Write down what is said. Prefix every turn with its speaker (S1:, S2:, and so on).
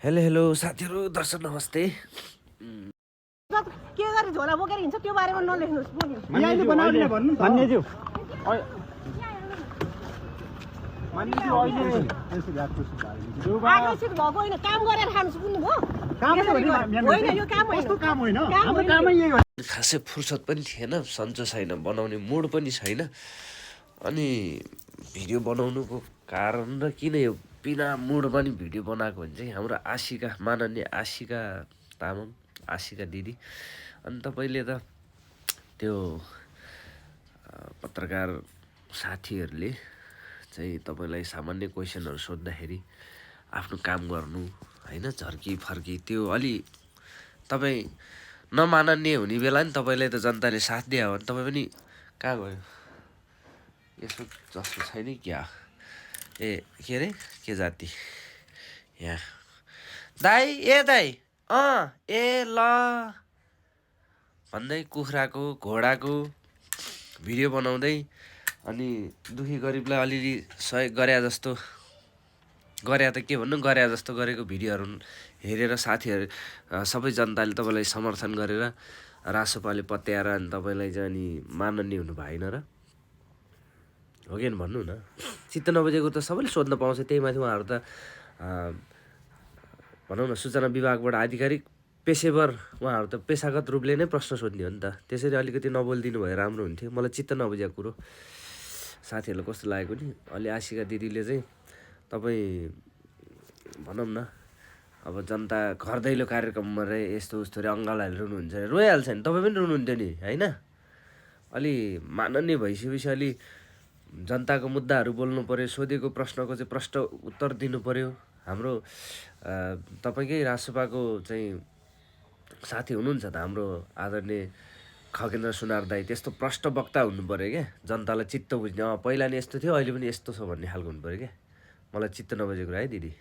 S1: Hello hello साथीहरू दर्शक नमस्ते।
S2: के गरे झोला बोकेर हिँड्छ त्यो बारेमा नलेख्नुस् बोल्नु।
S3: यहाँले बनाउने भन्नु त मान्यज्यू अहिले
S2: आग्रसित भएको होइन काम गरेर खानुस् बुझ्नुभयो।
S3: काम
S2: होइन यो काम होइन।
S3: कस्तो काम होइन हाम्रो कामै यही हो।
S1: खासै फुर्सद पनि थिएन, सन्चो छैन, बनाउने मुड पनि छैन। अनि भिडियो बनाउनुको कारण र किन यो बिना मुडमा नि भिडियो बनाएको भने चाहिँ हाम्रो आशिका, माननीय आशिका तामाङ, आशिका दिदी। अनि तपाईँले त त्यो पत्रकार साथीहरूले चाहिँ तपाईँलाई सामान्य क्वेसनहरू सोद्धाखेरि आफ्नो काम गर्नु होइन, झर्की फर्की त्यो अलि तपाईँ नमाननीय हुने बेला नि तपाईँलाई त जनताले साथ दियो भने तपाईँ पनि कहाँ गयो यसो जस्तो छैन क्या। ए के अरे के जाति यहाँ दाई ए दाई ए ल भन्दै कुखुराको घोडाको भिडियो बनाउँदै अनि दुखी गरिबलाई अलिअलि सहयोग गरे जस्तो गरे त के भन्नु, गरे जस्तो गरेको भिडियोहरू हेरेर साथीहरू सबै जनताले तपाईँलाई समर्थन गरेर रासोपाले पत्याएर अनि तपाईँलाई चाहिँ अनि माननीय हुनु भएन र हो कि भन्नु न। चित्त नबुझेको त सबैले सोध्न पाउँछ। त्यही माथि उहाँहरू त भनौँ न सूचना विभागबाट आधिकारिक पेसेवर उहाँहरू त पेसागत रूपले नै प्रश्न सोध्ने हो नि त। त्यसरी अलिकति नबोलिदिनु भए राम्रो हुन्थ्यो। मलाई चित्त नबुझेको कुरो साथीहरूलाई कस्तो लागेको नि। अलि आशिका दिदीले चाहिँ तपाईँ भनौँ न अब जनता घर दैलो कार्यक्रममा रहे यस्तो उस्तो रे अङ्गाल हालेर रुनुहुन्छ अरे रोइहाल्छ नि, तपाईँ पनि रुनुहुन्थ्यो नि होइन। अलि माननीय भइसकेपछि अलि जनताको मुद्दाहरू बोल्नु पऱ्यो, सोधेको प्रश्नको चाहिँ प्रश्न उत्तर दिनु पऱ्यो। हाम्रो तपाईँकै राजसभाको चाहिँ साथी हुनुहुन्छ त हाम्रो आदरणीय खगेन्द्र सुनार दाई, त्यस्तो प्रष्ट वक्ता हुनु पऱ्यो क्या। जनतालाई चित्त बुझ्ने पहिला नि यस्तो थियो अहिले पनि यस्तो छ भन्ने खालको हुनु पऱ्यो क्या। मलाई चित्त नबुझेको है दिदी।